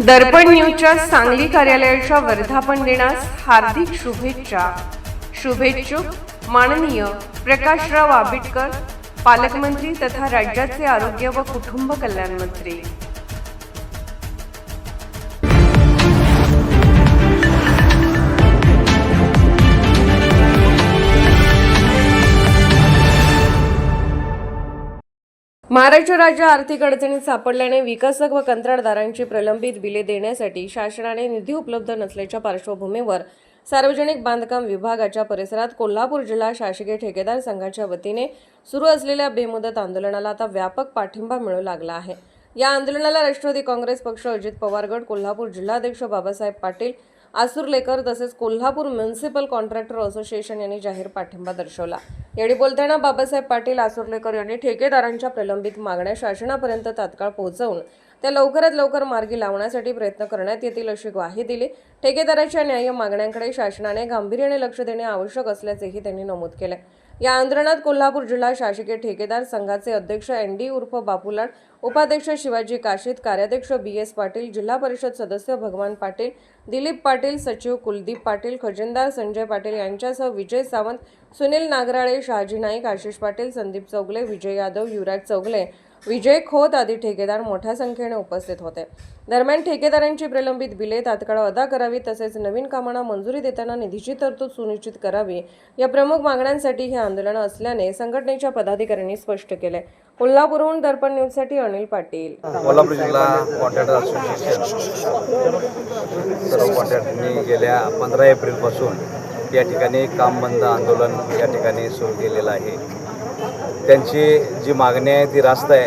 दर्पण न्यूजच्या सांगली कार्यालयाच्या वर्धापन दिनास हार्दिक शुभेच्छा. शुभेच्छुक माननीय प्रकाशराव आबिटकर, पालकमंत्री तथा राज्याचे आरोग्य व कुटुंब कल्याण मंत्री. महाराष्ट्र राज्य आर्थिक अडचणीत सापडल्याने विकासक व कंत्राटदारांची प्रलंबित बिले देण्यासाठी शासनाने निधी उपलब्ध नसल्याच्या पार्श्वभूमीवर सार्वजनिक बांधकाम विभागाच्या परिसरात कोल्हापूर जिल्हा शासकीय ठेकेदार संघाच्या वतीने सुरू असलेल्या बेमुदत आंदोलनाला आता व्यापक पाठिंबा मिळू लागला आहे. या आंदोलनाला राष्ट्रवादी काँग्रेस पक्ष, अजित पवार गट, कोल्हापूर जिल्हाध्यक्ष बाबासाहेब पाटील आसुर्लेकर तसेच कोल्हापूर म्युनिसिपल कॉन्ट्रॅक्टर असोसिएशन यांनी जाहीर पाठिंबा दर्शवला. यावेळी बोलताना बाबासाहेब पाटील आसुर्लेकर यांनी ठेकेदारांच्या प्रलंबित मागण्या शासनापर्यंत तात्काळ पोहोचवून त्या लवकरात लवकर मार्गी लावण्यासाठी प्रयत्न करण्यात येतील अशी ग्वाही दिली. ठेकेदाराच्या न्याय्य मागण्यांकडे शासनाने गांभीर्याने लक्ष देणे आवश्यक असल्याचेही त्यांनी नमूद केले. या आंदोलनात कोल्हापूर जिल्हा शासकीय ठेकेदार संघाचे अध्यक्ष एनडी उर्फ बापूलाल, उपाध्यक्ष शिवाजी काशीत, कार्याध्यक्ष BS पाटील, जिल्हा परिषद सदस्य भगवान पाटील, दिलीप पाटील, सचिव कुलदीप पाटील, खजिनदार संजय पाटील यांच्यासह विजय सावंत, सुनील नागराळे, शहाजी नाईक, आशिष पाटील, संदीप चौगले, विजय यादव, युवराज चौगले, विजय खोत आदी ठेकेदार मोठ्या संख्येने उपस्थित होते. दरम्यान ठेकेदारांची प्रलंबित बिले तात्काळ अदा करावी तसेच नवीन कामांना मंजुरी देताना निधीची तरतूद सुनिश्चित करावी या प्रमुख मागण्यांसाठी हे आंदोलन असल्याने संघटनेच्या पदाधिकाऱ्यांनी स्पष्ट केले. कोल्हापूरहून दर्पण न्यूजसाठी अनिल पाटील. कोल्हापूर जिल्हा कॉन्ट्रॅक्टर असोसिएशन सर्व कॉन्ट्रॅक्टरनी गेल्या 15 एप्रिलपासून या ठिकाणी काम बंद आंदोलन या ठिकाणी सुरू केलेलं आहे. त्यांची जी मागणी आहे ती रास्त आहे,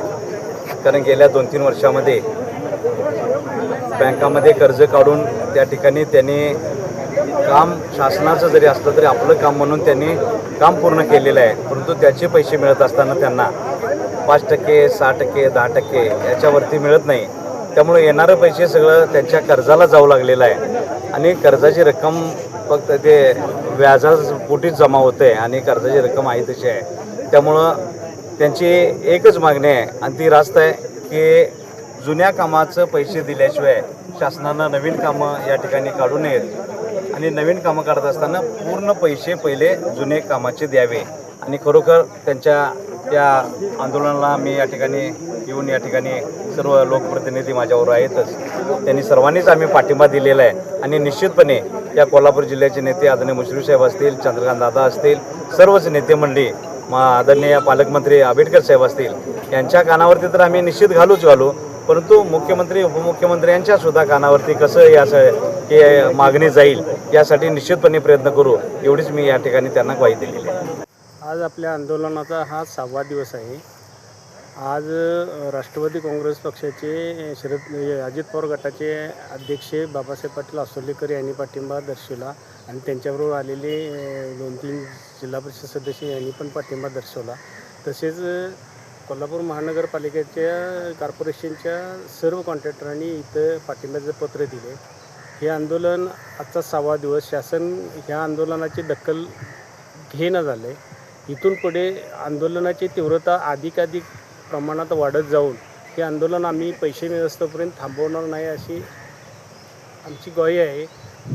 कारण गेल्या 2-3 वर्षामध्ये बँकामध्ये कर्ज काढून त्या ठिकाणी त्यांनी काम शासनाचं जरी असलं तरी आपलं काम म्हणून त्यांनी काम पूर्ण केलेलं आहे, परंतु त्याचे पैसे मिळत असताना त्यांना 5%, 6%, 10% याच्यावरती मिळत नाही. त्यामुळे येणारे पैसे सगळं त्यांच्या कर्जाला जाऊ लागलेलं आहे आणि कर्जाची रक्कम फक्त ते व्याजापोटीच जमा होते आणि कर्जाची रक्कम आहे तशी आहे. त्यामुळं त्यांची एकच मागणी आहे आणि ती रास्त आहे की जुन्या कामाचं पैसे दिल्याशिवाय शासनानं नवीन कामं या ठिकाणी काढू नयेत आणि नवीन कामं काढत असताना पूर्ण पैसे पहिले जुने कामाचे द्यावे. आणि खरोखर त्यांच्या या आंदोलनाला मी या ठिकाणी येऊन या ठिकाणी सर्व लोकप्रतिनिधी माझ्यावर आहेतच, त्यांनी सर्वांनीच आम्ही पाठिंबा दिलेला आहे. आणि निश्चितपणे या कोल्हापूर जिल्ह्याचे नेते आदरणीय मुश्रीफ साहेब असतील, चंद्रकांत दादा असतील, सर्वच नेते मंडळी, आदरणीय पालकमंत्री आबिटकर साहेब असतील, यांच्या कानावरती तर आम्ही निश्चित घालू, परंतु मुख्यमंत्री उपमुख्यमंत्री यांच्या सुद्धा कानावरती कसं हे मागणी जाईल यासाठी निश्चितपणे प्रयत्न करू, एवढीच मी या ठिकाणी त्यांना ग्वाही दिलेली आहे. आज आपल्या आंदोलनाचा हा 6वा दिवस आहे. आज राष्ट्रवादी काँग्रेस पक्षाचे अजित पवार गटाचे अध्यक्ष बाबासाहेब पाटील आसुर्लेकर यांनी पाठिंबा दर्शवला आणि त्यांच्याबरोबर आलेले 2-3 जिल्हा परिषद सदस्य यांनी पण पाठिंबा दर्शवला. तसेच कोल्हापूर महानगरपालिकेच्या कॉर्पोरेशनच्या सर्व कॉन्ट्रॅक्टरांनी इथं पाठिंब्याचं पत्र दिले. हे आंदोलन आजचा 6वा दिवस. शासन ह्या आंदोलनाची दखल घेणं झालं आहे. इथून पुढे आंदोलनाची तीव्रता अधिकाधिक प्रमाणात वाढत जाऊन हे आंदोलन आम्ही पैसे मिळवस्तोपर्यंत थांबवणार नाही अशी आमची ग्वाही आहे.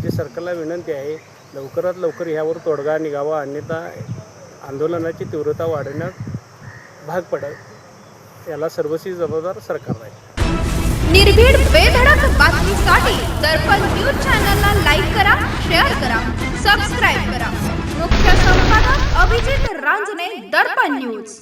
जे सरकारला विनंती आहे लवकरात लवकर ह्यावर तोडगा निघावा, अन्यथा आंदोलनाची तीव्रता वाढवण्यात भाग पडेल. याला सर्वस्वी जबाबदार सरकार आहे. निर्भीड बेधडक बातमीसाठी दर्पण न्यूज चॅनलला लाईक करा, शेअर करा, सबस्क्राईब करा. मुख्य संपादक अभिजित रांजणे, दर्पण न्यूज.